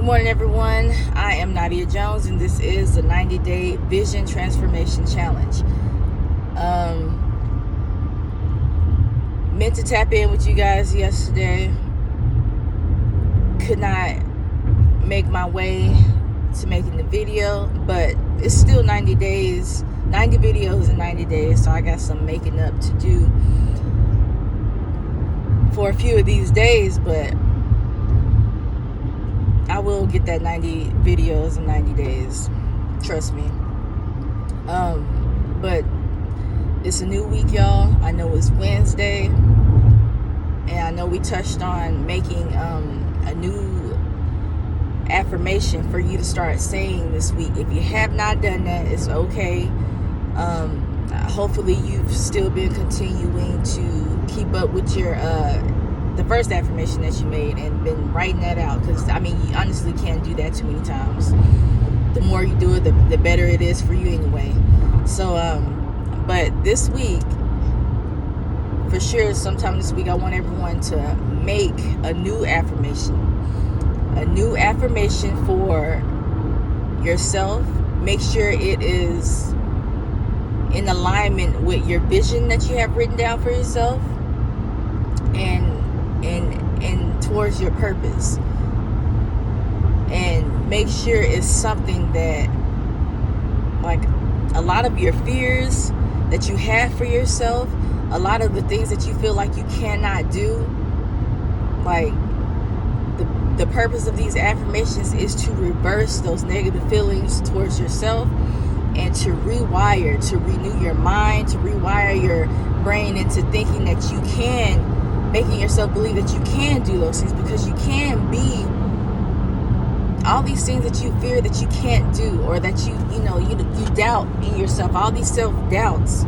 morning, everyone. I am Nadia Jones, and this is the 90-Day Vision Transformation Challenge. Meant to tap in with you guys yesterday. Could not make my way to making the video, but it's still 90 days, 90 videos in 90 days, so I got some making up to do for a few of these days, but I will get that 90 videos in 90 days. Trust me. But it's a new week, y'all. I know it's Wednesday, and I know we touched on making a new affirmation for you to start saying this week. If you have not done that, it's okay. Hopefully you've still been continuing to keep up with your the first affirmation that you made and been writing that out, because I mean, you honestly can't do that too many times. The more you do it, the better it is for you anyway. So but this week, for sure, sometime this week, I want everyone to make a new affirmation for yourself. Make sure it is in alignment with your vision that you have written down for yourself, and towards your purpose. And make sure it's something that, like, a lot of your fears that you have for yourself, a lot of the things that you feel like you cannot do, like, the purpose of these affirmations is to reverse those negative feelings towards yourself, and to rewire, to renew your mind, to rewire your brain into thinking that you can, making yourself believe that you can do those things, because you can be all these things that you fear that you can't do, or that you doubt in yourself. All these self-doubts,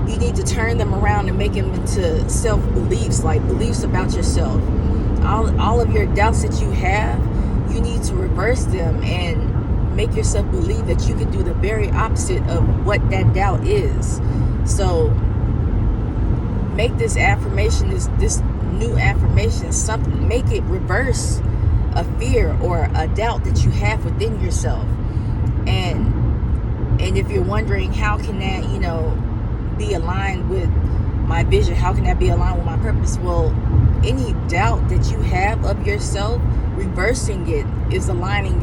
you need to turn them around and make them into self-beliefs, like beliefs about yourself. All of your doubts that you have, you need to reverse them and make yourself believe that you can do the very opposite of what that doubt is. So make this affirmation, this new affirmation, something, make it reverse a fear or a doubt that you have within yourself. And if you're wondering, how can that, be aligned with my vision? How can that be aligned with my purpose? Well, any doubt that you have of yourself, reversing it is aligning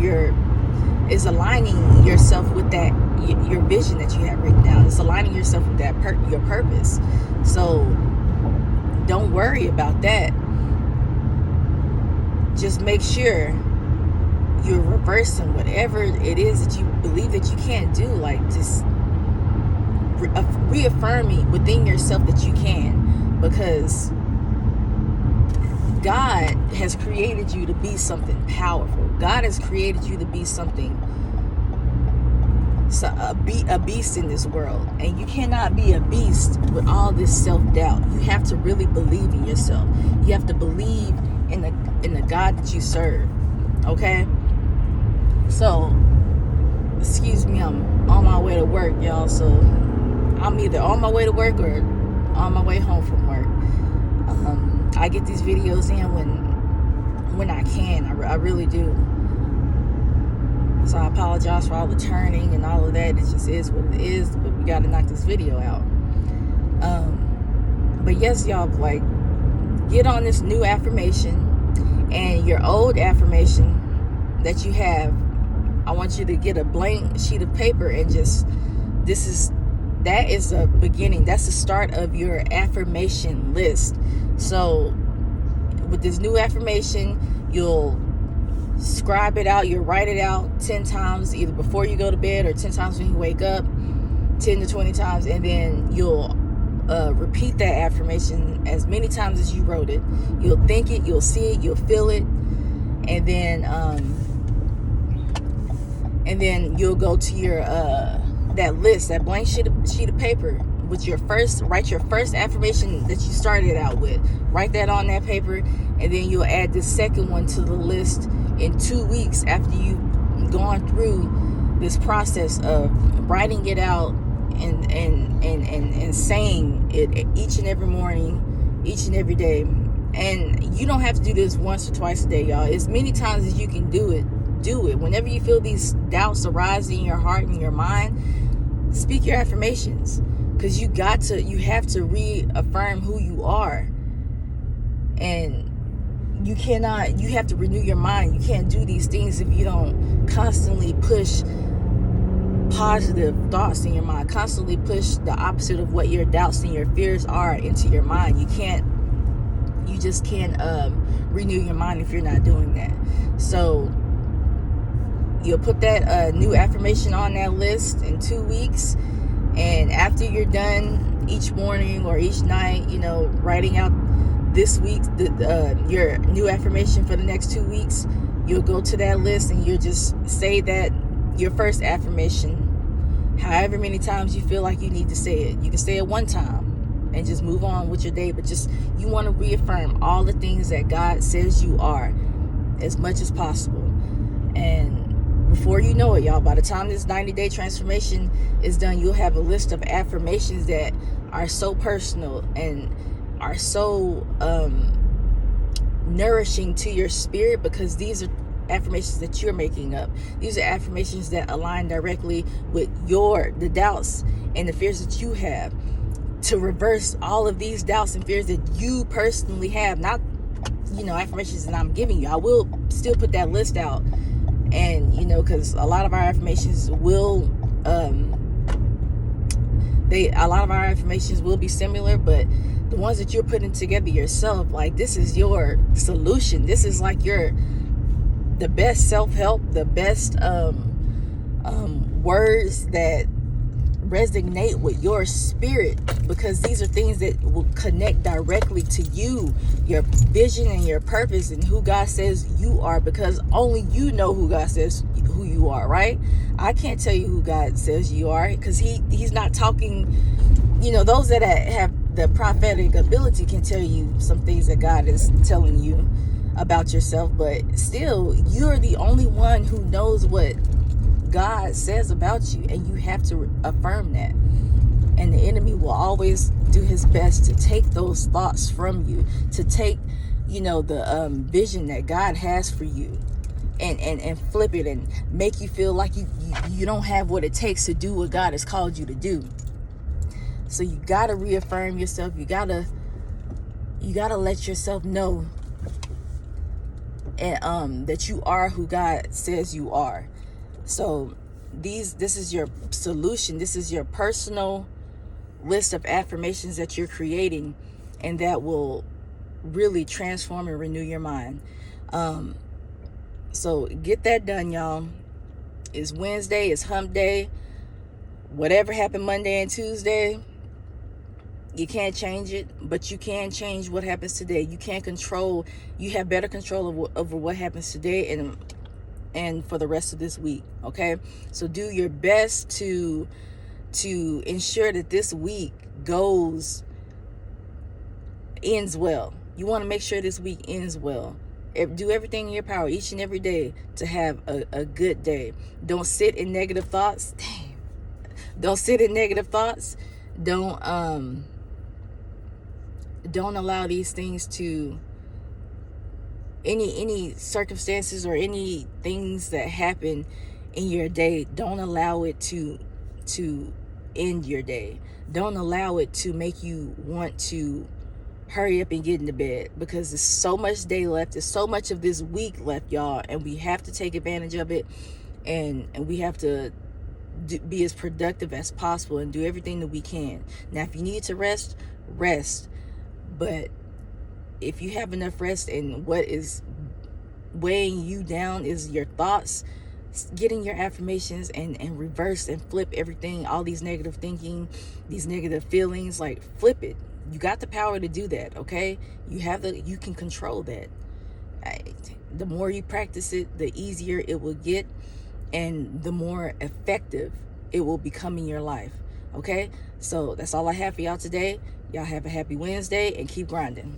yourself with that, your vision that you have written down. It's aligning yourself with that your purpose. So don't worry about that. Just make sure you're reversing whatever it is that you believe that you can't do. Like, just reaffirming within yourself that you can, because God has created you to be something powerful. God has created you to be something, a beast in this world. And you cannot be a beast with all this self-doubt. You have to really believe in yourself. You have to believe in the God that you serve. Okay? So, excuse me, I'm on my way to work, y'all. So I'm either on my way to work or on my way home from work. I get these videos in when I can. I really do. So I apologize for all the turning and all of that. It just is what it is. But we got to knock this video out. But yes, y'all, like, get on this new affirmation, and your old affirmation that you have, I want you to get a blank sheet of paper and just, that is a beginning. That's the start of your affirmation list. So with this new affirmation, you'll scribe it out, you'll write it out 10 times, either before you go to bed or 10 times when you wake up, 10 to 20 times, and then you'll repeat that affirmation as many times as you wrote it. You'll think it, you'll see it, you'll feel it, and then you'll go to your that list, that blank sheet of paper with write your first affirmation that you started out with. Write that on that paper, and then you'll add the second one to the list in 2 weeks after you've gone through this process of writing it out and saying it each and every morning, each and every day, And you don't have to do this once or twice a day, y'all. As many times as you can do it, do it. Whenever you feel these doubts arising in your heart and your mind, speak your affirmations, because you have to reaffirm who you are. And you have to renew your mind. You can't do these things if you don't constantly push positive thoughts in your mind, constantly push the opposite of what your doubts and your fears are into your mind. You just can't renew your mind if you're not doing that. So you'll put that new affirmation on that list in 2 weeks, and after you're done each morning or each night, writing out this week your new affirmation for the next 2 weeks, you'll go to that list and you'll just say that your first affirmation however many times you feel like you need to say it. You can say it one time and just move on with your day, but you want to reaffirm all the things that God says you are as much as possible. And before you know it, y'all, by the time this 90-day transformation is done, you'll have a list of affirmations that are so personal and are so nourishing to your spirit, because these are affirmations that you're making up. These are affirmations that align directly with the doubts and the fears that you have, to reverse all of these doubts and fears that you personally have. Not affirmations that I'm giving you. I will still put that list out, and because a lot of our affirmations will be similar, but the ones that you're putting together yourself, like, this is your solution. This is like the best self-help, the best words that resonate with your spirit, because these are things that will connect directly to you, your vision and your purpose, and who God says you are, because only you know who God says who you are, right? I can't tell you who God says you are, because he's not talking. Those that have the prophetic ability can tell you some things that God is telling you about yourself, but still, you're the only one who knows what God says about you, and you have to affirm that. And the enemy will always do his best to take those thoughts from you, to take the vision that God has for you, and flip it and make you feel like you don't have what it takes to do what God has called you to do. So you gotta reaffirm yourself. You gotta let yourself know and that you are who God says you are. So this is your solution. This is your personal list of affirmations that you're creating, and that will really transform and renew your mind. So get that done, y'all. It's Wednesday, it's hump day. Whatever happened Monday and Tuesday, you can't change it, but you can change what happens today. You have better control over what happens today and for the rest of this week, okay? So do your best to ensure that this week ends well. You want to make sure this week ends well. Do everything in your power each and every day to have a good day. Don't sit in negative thoughts. Don't sit in negative thoughts. Don't allow these things to any circumstances or any things that happen in your day. Don't allow it to end your day. Don't allow it to make you want to hurry up and get into bed, because there's so much day left. There's so much of this week left, y'all, and we have to take advantage of it, and we have to be as productive as possible and do everything that we can. Now, if you need to rest, but if you have enough rest and what is weighing you down is your thoughts, getting your affirmations and reverse and flip everything, all these negative thinking, these negative feelings, like, flip it. You got the power to do that, okay? You can control that. The more you practice it, the easier it will get, and the more effective it will become in your life, okay? So that's all I have for y'all today. Y'all have a happy Wednesday and keep grinding.